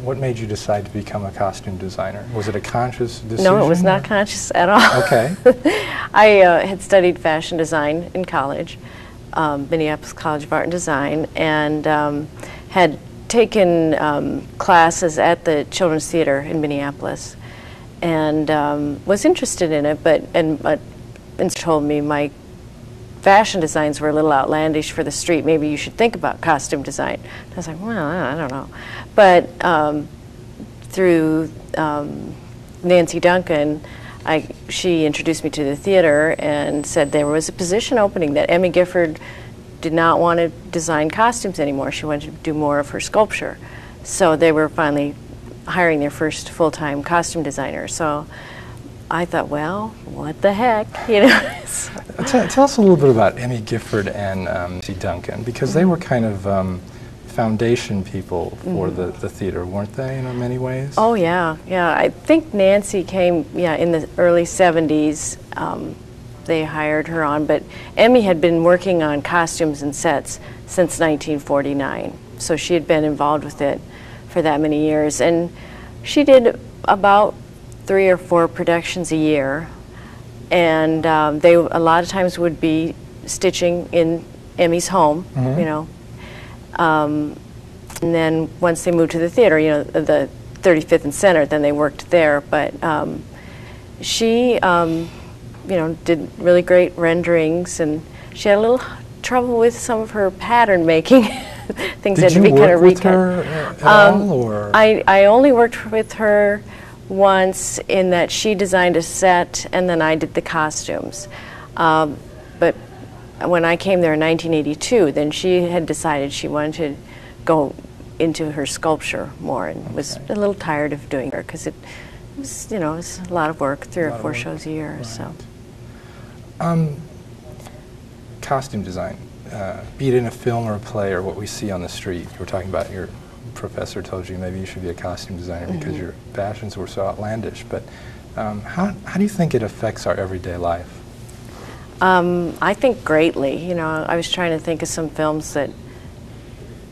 what made you decide to become a costume designer? Was it a conscious decision? No, it was not conscious at all. Okay. I had studied fashion design in college, Minneapolis College of Art and Design, and had taken classes at the Children's Theater in Minneapolis, and was interested in it, but told me my fashion designs were a little outlandish for the street. Maybe you should think about costume design. I was like, well, I don't know. But through Nancy Duncan, she introduced me to the theater and said there was a position opening, that Emmy Gifford did not want to design costumes anymore. She wanted to do more of her sculpture. So they were finally hiring their first full-time costume designer. So I thought, well, what the heck, you know. Tell us a little bit about Emmy Gifford and Nancy Duncan, because they were kind of foundation people for the theater, weren't they, in many ways? Oh, yeah, yeah. I think Nancy came, in the early 70s. They hired her on, but Emmy had been working on costumes and sets since 1949, so she had been involved with it for that many years, and she did about 3 or 4 productions a year, and they a lot of times would be stitching in Emmy's home, you know, and then once they moved to the theater, you know, the 35th and Center, then they worked there, but she you know, did really great renderings, and she had a little trouble with some of her pattern making. Things had to be kind of recut. Did you work with her at all, or? I only worked with her once, in that she designed a set and then I did the costumes. But when I came there in 1982, then she had decided she wanted to go into her sculpture more, and was a little tired of doing her, because it was, you know, it was a lot of work, 3 or 4 shows a year. Right. So. Costume design, be it in a film or a play or what we see on the street. You were talking about your professor told you maybe you should be a costume designer because your fashions were so outlandish, but how do you think it affects our everyday life? I think greatly. You know, I was trying to think of some films that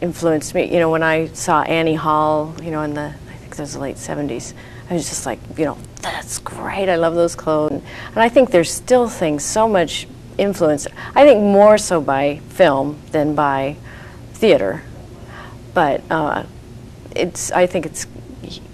influenced me. You know, when I saw Annie Hall, you know, in the, I think it was the late 70s, I was just like, you know, that's great, I love those clothes. And I think there's still things, so much influence, I think more so by film than by theater. But I think it's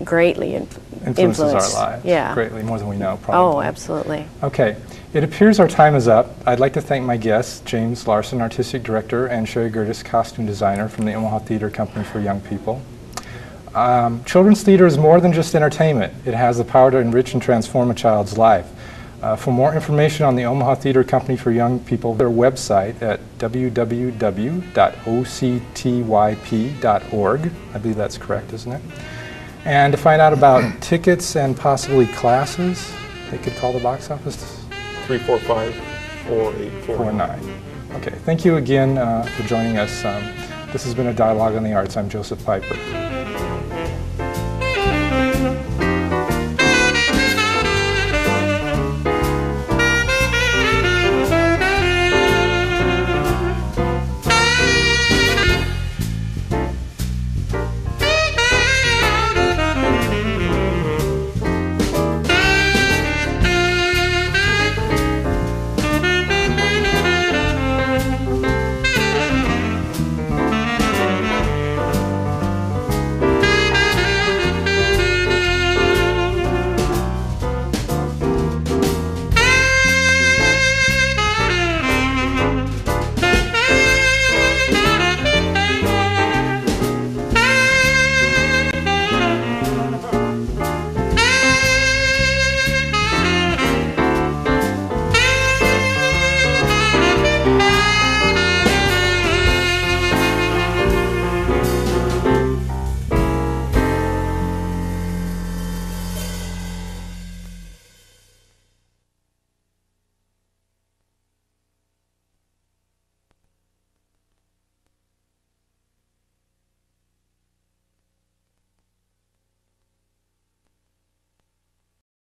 greatly influences our lives, greatly, more than we know, Oh, probably. absolutely. Okay, it appears our time is up. I'd like to thank my guests, James Larson, Artistic Director, and Sherry Gertis, Costume Designer from the Omaha Theater Company for Young People. Children's theater is more than just entertainment. It has the power to enrich and transform a child's life. For more information on the Omaha Theater Company for Young People, their website at www.octyp.org. I believe that's correct, isn't it? And to find out about tickets and possibly classes, they could call the box office. 345-4849. Okay, thank you again for joining us. This has been a Dialogue on the Arts. I'm Joseph Piper.